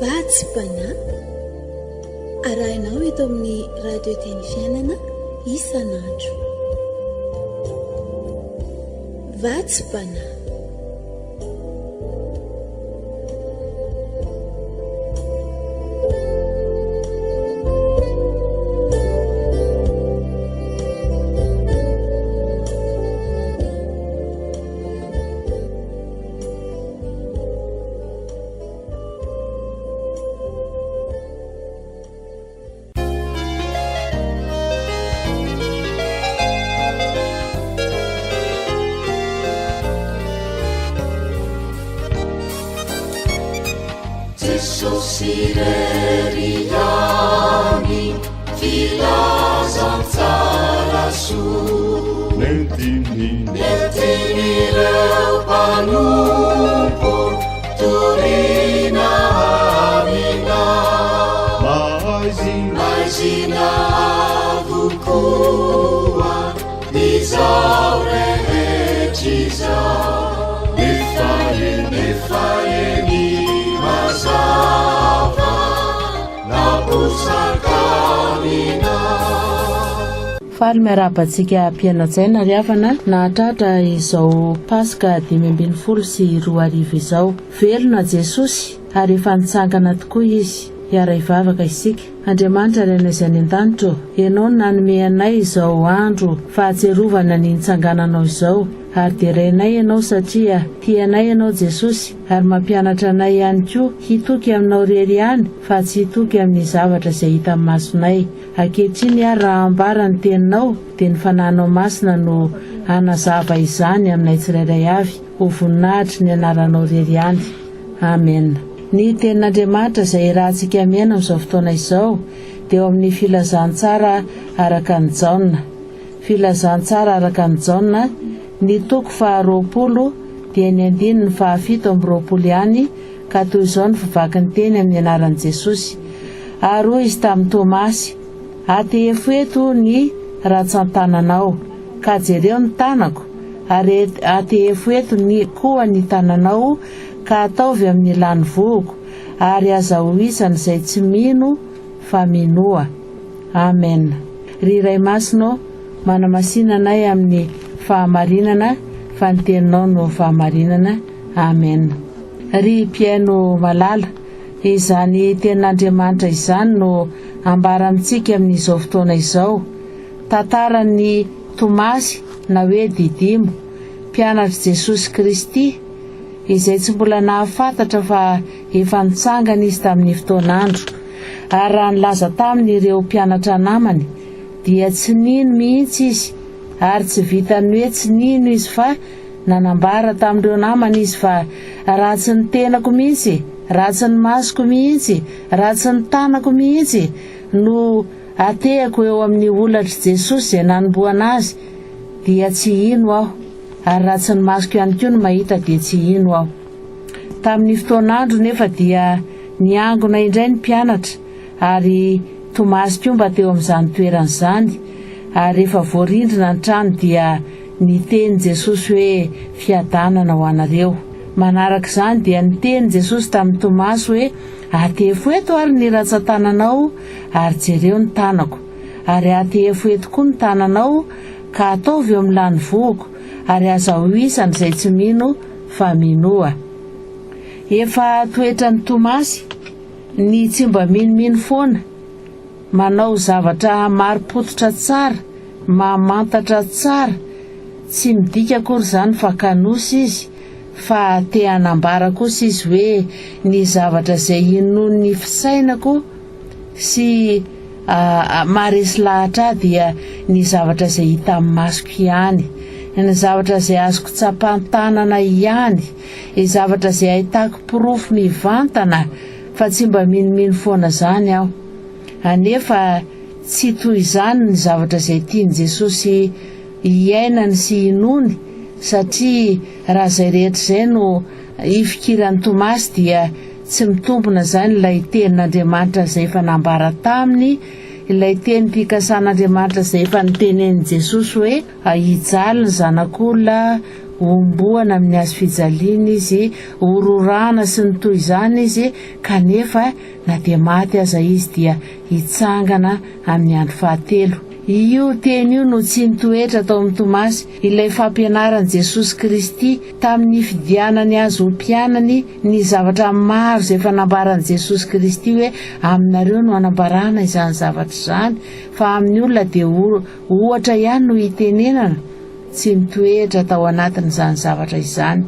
vatsipana arahinao eto amin'ny radio teny fiainana isan'andro. Vatsipana. Sireriani filazanzarasu Nentini reupanumpo turina amina Maizina vukua Nizaure heciza Nefaye ni mazava Napusakamina. Faly miarabantsika mpianatsaina ry havana nahatratra izao Paska 2024 izao. Velona Jesosy ary efa nitsangana tokoa izy. Hiara hivavaka isika. Andriamanitra ry anay izay any an-danitra, ianao nanome anay izao andro fahatserovana ny nitsangananao izao. Ary derainay ianao satria tianay ianao Jesosy ary mampianatra anay ihany koa hitoky aminao rery ihany fa tsy hitoky amin'ny zavatra izay hita amin'ny masonay. Ankehitriny ary raha ambara ny teninao dia ny fanahinao masina no hanazava izany aminay tsirairay avy. Ho voninahitry ny anaranao rery ihany. Amen. Ny tenin'Andriamanitra izay rahantsika miaina amin'izao fotoana izao dia eo amin'ny filazantsara araka ny Jaona. Filazantsara araka ny Jaona ny toko 20 dia ny 7:7 ihany ka toy izao ny fivaky ny teny amin'ny anaran'i Jesosy. Ary hoy izy tamin'i Tomasy, atehefo eto ny ratsan-tananao, ka jereo ny tanako, ary atehefo eto ny koa ny tananao, ka ataovy amin'ny lany voko, ary azahoisana izay tsy mino fa minoa. Amen. Ry Ray Masino, manamasina anay amin'ny fahamarinana, fa ny teninao no fahamarinana. Amen. Ry mpiaino malala, izany tenin'Andriamanitra izany no ambara amintsika amin'izao fotoana izao. Tantaran'ny Tomasy na hoe Didimo, mpianatra Jesosy Kristy, izay tsy mbola nahafantatra fa efa nitsangana izy tamin'ny fotoan'andro. Ary raha nilaza taminy ireo mpianatra namany dia tsy nino mihitsy izy, ary tsy vitany hoe tsy nino izy fa nanambara tamin'ireo namany izy fa ratsy ny tenako mihitsy, ratsy ny masoko mihitsy, ratsy ny tanako mihitsy no atehako eo amin'ny olatry Jesosy izay nanomboana azy, dia tsy ino aho, ary ratsy ny masoko ihany koa no mahita dia tsy ino aho. Tamin'ny fotoan'andro nefa dia niangona indray ny mpianatra, ary Tomasy koa mba teo amin'izany toeran'izany. Ary rehefa voarindrina ny trano dia niteny Jesosy hoe fiadanana ho anareo. Manaraka izany dia niteny Jesosy tamin'ny Tomasy hoe atehefo eto ary ny ratsan-tananao, ary jereo ny tanako, ary atehefo eto koa ny tananao, ka ataovy eo amin'ny lany voko, ary azahoisana izay tsy mino fa minoa. Efa toetra ny Tomasy ny tsy mba minomino foana, manao zavatra mari-pototra tsara, mamantatra tsara, tsy midika akory izany fa kanosy izy, fa te hanambara kosa izy hoe ny zavatra izay inon'ny fisainako sy maresy lahatra dia ny zavatra izay hita amin'ny masoko ihany, ny zavatra izay azoko tsapan-tanana ihany, ny zavatra izay ahitako porofo mivantana, fa tsy mba minomino foana izany aho. Anefa tsy toy izany ny zavatra izay tiany Jesosy iainany sy inony, satria raha izay rehetra izay no ifikiran'ny Tomasy dia tsy mitombona izany ilay tenin'Andriamanitra izay efa nambara taminy, ilay teny mpikasan'Andriamanitra izay efa nitenen'i Jesosy hoe hijaly ny zanak'olona omboana amin'ny azo fijaliana izy, ororana sy ny toy izany izy, kanefa na dia maty aza izy dia hitsangana amin'ny andro fahatelo. Io teny io no tsy nitoetra tao amin'ny Tomasy, ilay fampianaran'i Jesosy Kristy tamin'ny fidianany azo mpianany ny zavatra maro izay fanambaran'i Jesosy Kristy hoe aminareo no anambarana izany zavatra izany, fa amin'ny olona dia ohatra ihany no hitenenana, tsy mitoetra tao anatin'izany zavatra izany.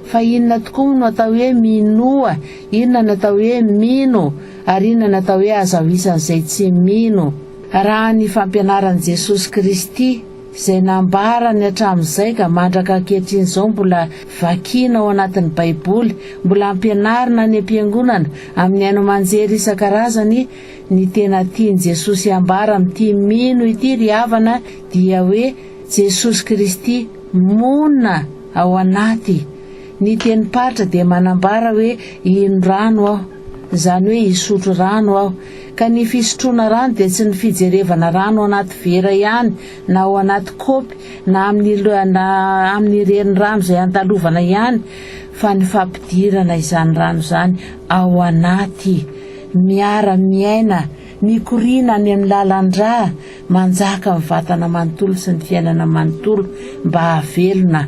Fa inona tokoa no atao hoe minoa, inona no atao hoe mino, ary inona no atao hoe azahoisan'izay tsy mino. Raha ny fampianaran'i Jesosy Kristy izay nambarany hatramin'izay ka mandraka ankehitriny mbola vakiana ao anatin'ny Baiboly, mbola ampianarina ny ampiangonana amin'ny haino aman-jery isan-karazany, ny tena tian'i Jesosy ambara amin'ity mino ity ry havana dia hoe Jesosy Kristy monina ao anaty. Ny teny paritra dia manambara hoe ino rano aho, izany hoe hisotro rano aho. Ka ny fisotroana rano dia tsy ny fijerevana rano anaty vera ihany na ao anaty kopy na amin'ny renin-rano izay antalovana ihany, fa ny fampidirana izany rano izany ao anaty, miara-miaina, mikoriana any amin'ny lalan-drà, manjaka ny vatana manontolo sy ny fiainana manontolo mba havelona.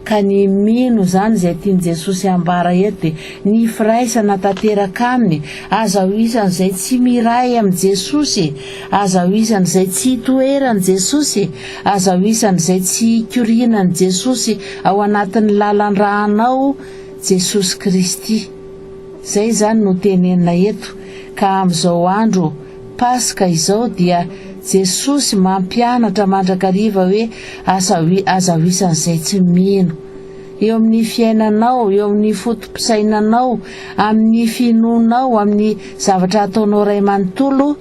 Ka ny mino izany izay tian'i Jesosy ambara eto dia ny firaisana tanteraka aminy, azahoisan'izay tsy miray amin'i Jesosy, azahoisan'izay tsy hitoeran'i Jesosy, azahoisan'izay tsy hikorianan'i Jesosy ao anatin'ny lalan-rànao Jesosy Kristy. Izay zany no tenenina eto. Ka amin'izao andro Paska izao dia Jesosy mampianatra mandrakariva hoe azahoisan'izay tsy mino. Eo amin'ny fiainanao, eo amin'ny fotom-pisainanao, amin'ny finoanao, amin'ny zavatra ataonao ray manontolo,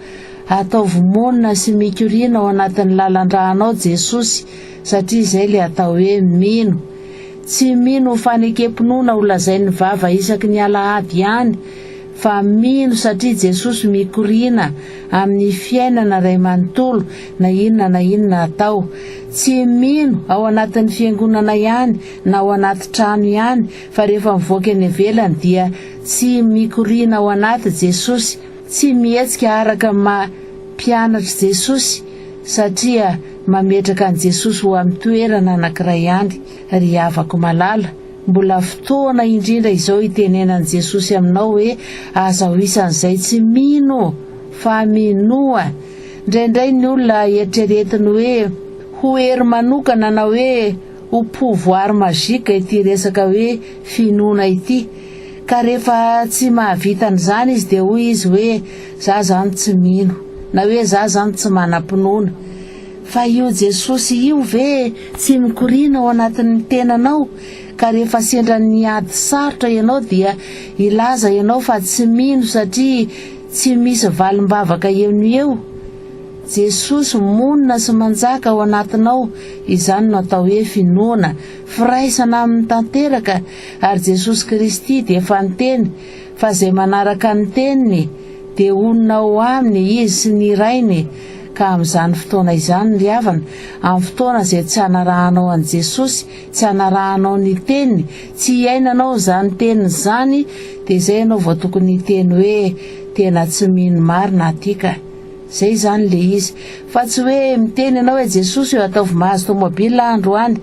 ataovy monina sy mikoriana ao anatin'ny lalan-drànao Jesosy, satria izay le atao hoe mino. Tsy mino fanekempinoana ho lazain'ny vava isaky ny alahady ihany, fa mino satria Jesosy mikoriana amin'ny fiainana ray manontolo na inona atao. Tsy mino ao anatin'ny fiangonana ihany na ao anaty trano ihany, fa rehefa mivoaka eny ivelany dia tsy mikoriana ao anaty Jesosy, tsy mihetsika araka mampianatra Jesosy, satria mametraka an Jesosy ho amin'ny toerana anankiray ihany. Ry havako malala, mbola fotoana indrindra izao itenenan'i Jesosy aminao hoe azahoisan'izay tsy mino fa minoa. Indraindray ny olona eritreretiny hoe ho hery manokana na hoe ho pouvoir mazika ity resaka hoe finoana ity, ka rehefa tsy mahavita an'izany izy dia hoy izy hoe za zany tsy mino, na hoe za zany tsy manam-pinoana. Fa io Jesosy io ve tsy mikoriana ao anatin'ny tenanao? Ka rehefa sendra ny ady sarotra ianao dia ilaza ianao fa tsy mino satria tsy misy valim-bavaka eo ny eo. Jesosy monina sy manjaka ao anatinao, izany no atao hoe finoana, firaisana amin'ny tanteraka. Ary Jesosy Kristy dia efa niteny fa izay manaraka ny teniny dia onona ao aminy izy sy ny rainy. Ka amin'izany fotoana izany ry havana, amin'ny fotoana izay tsy hanarahanao an Jesosy, tsy hanarahanao ny teniny, tsy iainanao izany teniny izany, dia izay ianao vao tokony hiteny hoe tena tsy mino marina atika. Izay zany le izy, fa tsy hoe miteny ianao hoe Jesosy eo ataovy mahazo tomobila androany,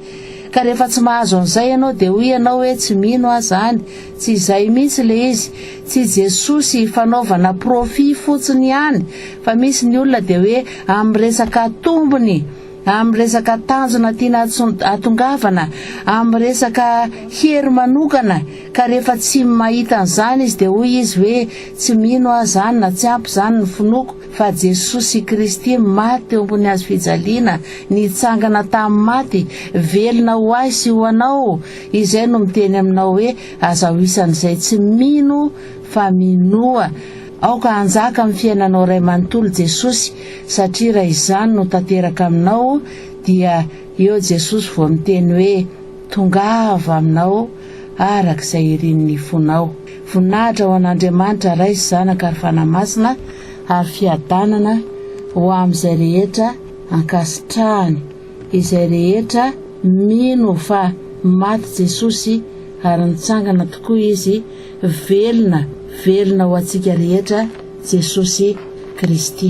ka rehefa tsy mahazo an'izay ianao dia hoy ianao hoe tsy mino aho zany. Tsy izay mihitsy le izy, tsy Jesosy fanaovana profit fotsiny ihany, fa misy ny olona dia hoe amin'ny resaka tombony, amin'ny resaka tanjona tiana atongavana, amin'ny resaka hery manokana, ka rehefa tsy mahita an'izany izy dia hoy izy hoe tsy mino aho zany na tsy ampy zany ny finoko. Fa Jesosy Kristy maty eo ambony hazo fijaliana, nitsangana tamin'ny maty, velona ho ahy sy ho anao. Izay no miteny aminao hoe azahoisan'izay tsy mino fa minoa. Aoka hanjaka amin'ny fiainanao ray manontolo Jesosy, satria raha izany no tanteraka aminao dia eo Jesosy vao miteny hoe tongava aminao arak'izay irin'ny fonao. Voninahitra ho an'Andriamanitra ray sy zanaka ary fanahy-masina ary fiadanana ho amin'izay rehetra ankasitrahany, izay rehetra mino fa maty Jesosy ary nitsangana tokoa izy velona ho antsika rehetra Jesosy Kristy.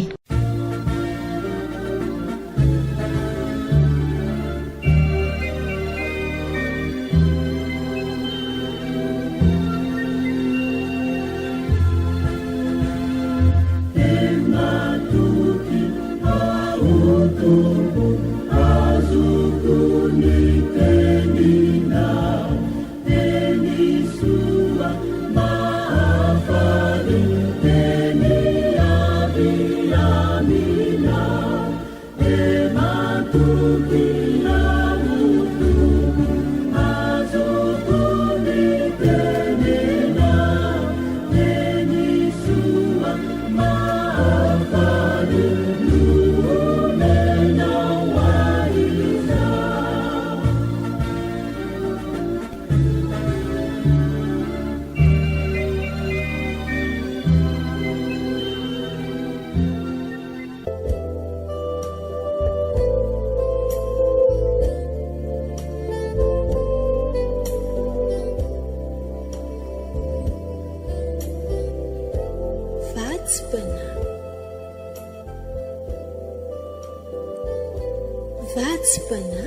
Vatsipana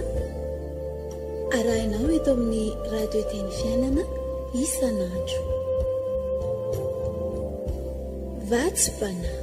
arahinao eto amin'ny radio teny fiainana isan'andro. Vatsipana.